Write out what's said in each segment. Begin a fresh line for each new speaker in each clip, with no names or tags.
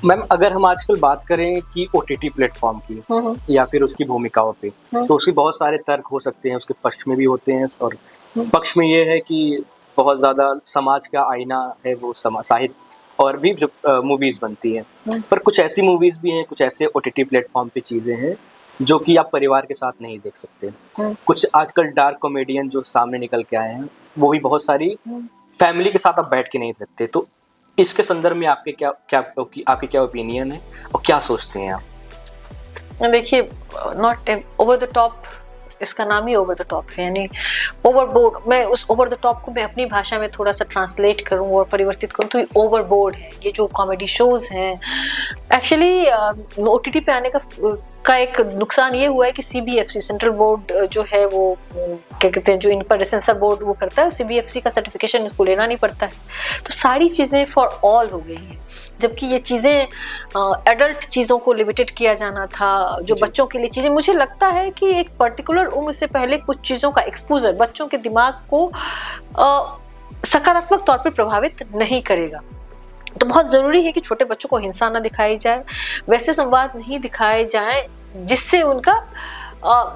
Ma'am अगर हम आजकल बात करें कि ओटीटी प्लेटफॉर्म की या फिर उसकी भूमिकाओं पे, तो उसके बहुत सारे तर्क हो सकते हैं, उसके पक्ष में भी होते हैं और पक्ष में ये है कि बहुत ज़्यादा समाज का आईना है वो साहित्य और भी जो मूवीज़ बनती हैं। पर कुछ ऐसी मूवीज़ भी हैं, कुछ ऐसे ओटीटी प्लेटफॉर्म पे चीज़ें हैं जो कि आप परिवार के साथ नहीं देख सकते। कुछ आजकल डार्क कॉमेडियन जो सामने निकल के आए हैं, वो भी बहुत सारी फैमिली के साथ आप बैठ के नहीं सकते। तो इसके संदर्भ में आपके आपके क्या ओपिनियन है और क्या सोचते हैं आप?
देखिए, नॉट ओवर द टॉप, इसका नाम ही ओवर द टॉप है, यानी ओवरबोर्ड। मैं उस ओवर द टॉप को मैं अपनी भाषा में थोड़ा सा ट्रांसलेट करूं और परिवर्तित करूं तो ये ओवरबोर्ड है। ये जो कॉमेडी शोज हैं, एक्चुअली ओटीटी पे आने का एक नुकसान ये हुआ है कि सीबीएफसी सेंट्रल बोर्ड जो है वो क्या कहते हैं, जो इन पर सेंसर बोर्ड वो करता है, सीबीएफसी का सर्टिफिकेशन इसको लेना नहीं पड़ता है। तो सारी चीज़ें फॉर ऑल हो गई हैं, जबकि ये चीज़ें एडल्ट चीज़ों को लिमिटेड किया जाना था, जो बच्चों के लिए चीज़ें। मुझे लगता है कि एक पर्टिकुलर उम्र से पहले कुछ चीज़ों का एक्सपोजर बच्चों के दिमाग को सकारात्मक तौर पर प्रभावित नहीं करेगा। तो बहुत ज़रूरी है कि छोटे बच्चों को हिंसा ना दिखाई जाए, वैसे संवाद नहीं दिखाए जाए जिससे उनका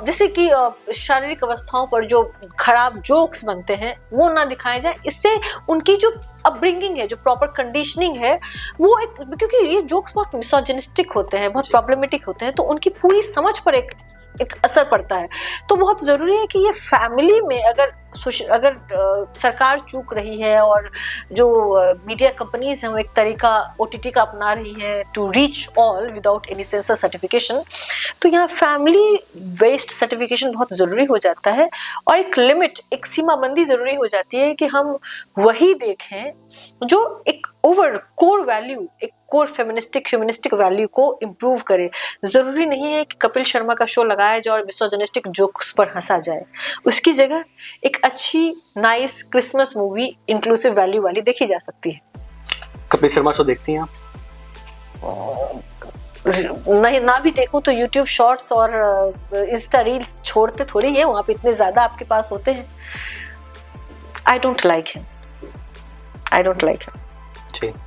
जैसे कि शारीरिक अवस्थाओं पर जो खराब जोक्स बनते हैं वो ना दिखाए जाए। इससे उनकी जो अपब्रिंगिंग है, जो प्रॉपर कंडीशनिंग है, वो एक, क्योंकि ये जोक्स बहुत मिसोजिनिस्टिक होते हैं, बहुत प्रॉब्लमेटिक होते हैं, तो उनकी पूरी समझ पर एक असर पड़ता है। तो बहुत ज़रूरी है कि ये फैमिली में अगर सरकार चूक रही है और जो मीडिया कंपनीज हैं वो एक तरीका ओटीटी का अपना रही है to reach all without any censor certification, तो यहाँ फैमिली बेस्ड सर्टिफिकेशन बहुत ज़रूरी हो जाता है। और एक लिमिट, एक सीमाबंदी ज़रूरी हो जाती है कि हम वही देखें जो एक ओवर कोर वैल्यू, एक कोर फेमिनिस्टिक ह्यूमनिस्टिक वैल्यू को इम्प्रूव करे। ज़रूरी नहीं है कि कपिल शर्मा का शो लगाया जाए और मिसोजिनिस्टिक जोक्स पर हंसा जाए। उसकी जगह एक अच्छी nice Christmas movie inclusive value वाली देखी जा सकती है।
कपिल शर्मा शो देखती हैं आप?
नहीं, ना भी देखूं तो यूट्यूब शॉर्ट्स और इंस्टा रील्स छोड़ते थोड़ी है, वहां पे इतने ज्यादा आपके पास होते हैं। I don't like him.
ठीक।